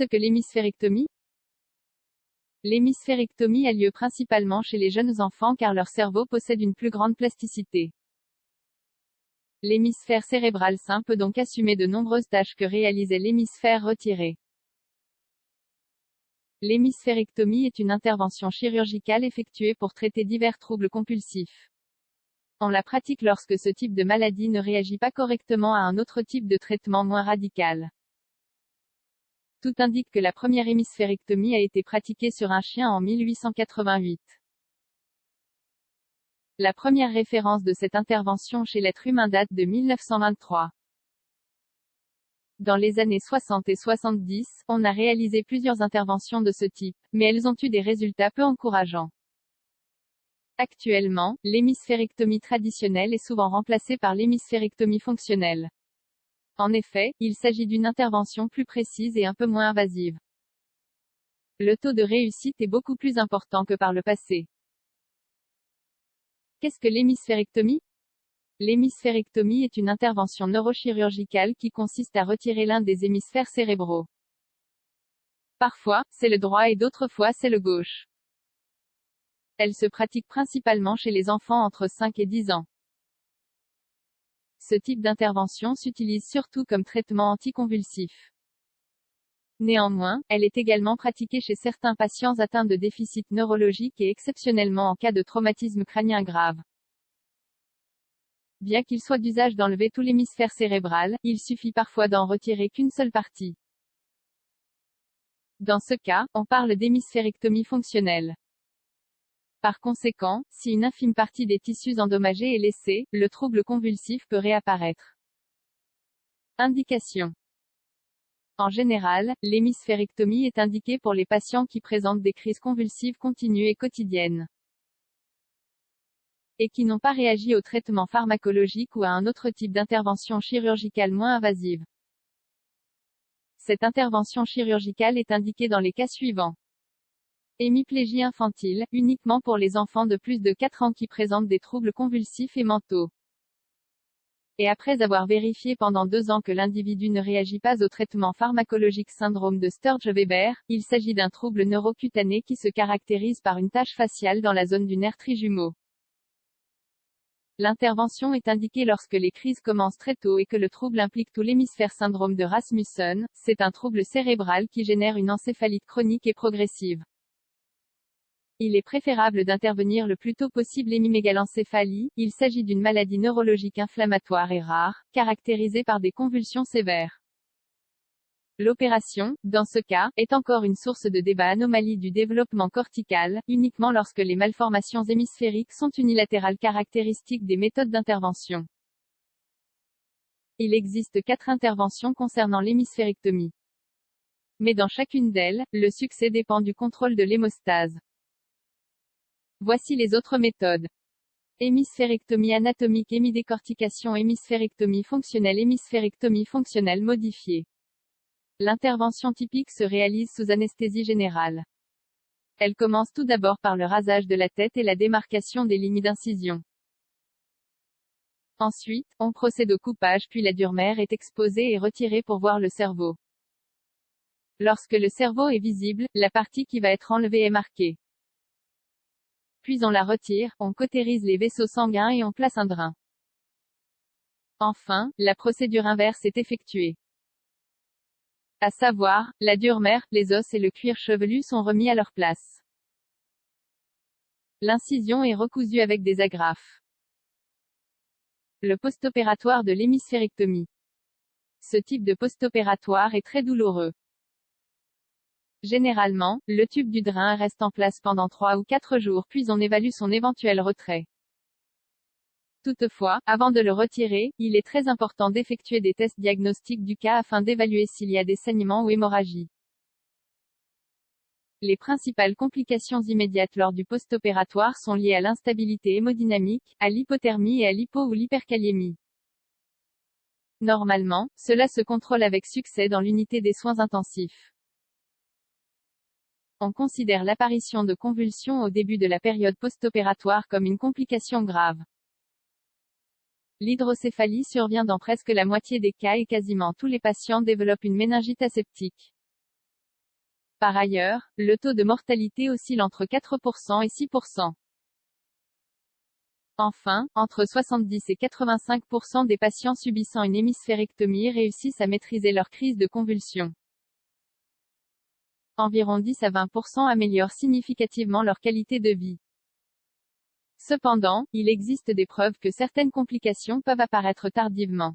Qu'est-ce que l'hémisphérectomie? L'hémisphérectomie a lieu principalement chez les jeunes enfants car leur cerveau possède une plus grande plasticité. L'hémisphère cérébral sain peut donc assumer de nombreuses tâches que réalisait l'hémisphère retiré. L'hémisphérectomie est une intervention chirurgicale effectuée pour traiter divers troubles compulsifs. On la pratique lorsque ce type de maladie ne réagit pas correctement à un autre type de traitement moins radical. Tout indique que la première hémisphérectomie a été pratiquée sur un chien en 1888. La première référence de cette intervention chez l'être humain date de 1923. Dans les années 60 et 70, on a réalisé plusieurs interventions de ce type, mais elles ont eu des résultats peu encourageants. Actuellement, l'hémisphérectomie traditionnelle est souvent remplacée par l'hémisphérectomie fonctionnelle. En effet, il s'agit d'une intervention plus précise et un peu moins invasive. Le taux de réussite est beaucoup plus important que par le passé. Qu'est-ce que l'hémisphérectomie? L'hémisphérectomie est une intervention neurochirurgicale qui consiste à retirer l'un des hémisphères cérébraux. Parfois, c'est le droit et d'autres fois c'est le gauche. Elle se pratique principalement chez les enfants entre 5 et 10 ans. Ce type d'intervention s'utilise surtout comme traitement anticonvulsif. Néanmoins, elle est également pratiquée chez certains patients atteints de déficit neurologique et exceptionnellement en cas de traumatisme crânien grave. Bien qu'il soit d'usage d'enlever tout l'hémisphère cérébral, il suffit parfois d'en retirer qu'une seule partie. Dans ce cas, on parle d'hémisphérectomie fonctionnelle. Par conséquent, si une infime partie des tissus endommagés est laissée, le trouble convulsif peut réapparaître. Indication. En général, l'hémisphérectomie est indiquée pour les patients qui présentent des crises convulsives continues et quotidiennes, et qui n'ont pas réagi au traitement pharmacologique ou à un autre type d'intervention chirurgicale moins invasive. Cette intervention chirurgicale est indiquée dans les cas suivants. Hémiplégie infantile, uniquement pour les enfants de plus de 4 ans qui présentent des troubles convulsifs et mentaux. Et après avoir vérifié pendant 2 ans que l'individu ne réagit pas au traitement pharmacologique syndrome de Sturge-Weber, il s'agit d'un trouble neurocutané qui se caractérise par une tache faciale dans la zone du nerf trijumeau. L'intervention est indiquée lorsque les crises commencent très tôt et que le trouble implique tout l'hémisphère syndrome de Rasmussen, c'est un trouble cérébral qui génère une encéphalite chronique et progressive. Il est préférable d'intervenir le plus tôt possible l'hémimégalencéphalie, il s'agit d'une maladie neurologique inflammatoire et rare, caractérisée par des convulsions sévères. L'opération, dans ce cas, est encore une source de débat. Anomalie du développement cortical, uniquement lorsque les malformations hémisphériques sont unilatérales caractéristiques des méthodes d'intervention. Il existe 4 interventions concernant l'hémisphérectomie. Mais dans chacune d'elles, le succès dépend du contrôle de l'hémostase. Voici les autres méthodes. Hémisphérectomie anatomique, hémidécortication, hémisphérectomie fonctionnelle modifiée. L'intervention typique se réalise sous anesthésie générale. Elle commence tout d'abord par le rasage de la tête et la démarcation des lignes d'incision. Ensuite, on procède au coupage puis la dure-mère est exposée et retirée pour voir le cerveau. Lorsque le cerveau est visible, la partie qui va être enlevée est marquée. Puis on la retire, on cautérise les vaisseaux sanguins et on place un drain. Enfin, la procédure inverse est effectuée. À savoir, la dure-mère, les os et le cuir chevelu sont remis à leur place. L'incision est recousue avec des agrafes. Le postopératoire de l'hémisphérectomie. Ce type de postopératoire est très douloureux. Généralement, le tube du drain reste en place pendant 3 ou 4 jours puis on évalue son éventuel retrait. Toutefois, avant de le retirer, il est très important d'effectuer des tests diagnostiques du cas afin d'évaluer s'il y a des saignements ou hémorragies. Les principales complications immédiates lors du post-opératoire sont liées à l'instabilité hémodynamique, à l'hypothermie et à l'hypo- ou l'hyperkaliémie. Normalement, cela se contrôle avec succès dans l'unité des soins intensifs. On considère l'apparition de convulsions au début de la période post-opératoire comme une complication grave. L'hydrocéphalie survient dans presque la moitié des cas et quasiment tous les patients développent une méningite aseptique. Par ailleurs, le taux de mortalité oscille entre 4% et 6%. Enfin, entre 70 et 85% des patients subissant une hémisphérectomie réussissent à maîtriser leur crise de convulsion. Environ 10 à 20% améliorent significativement leur qualité de vie. Cependant, il existe des preuves que certaines complications peuvent apparaître tardivement.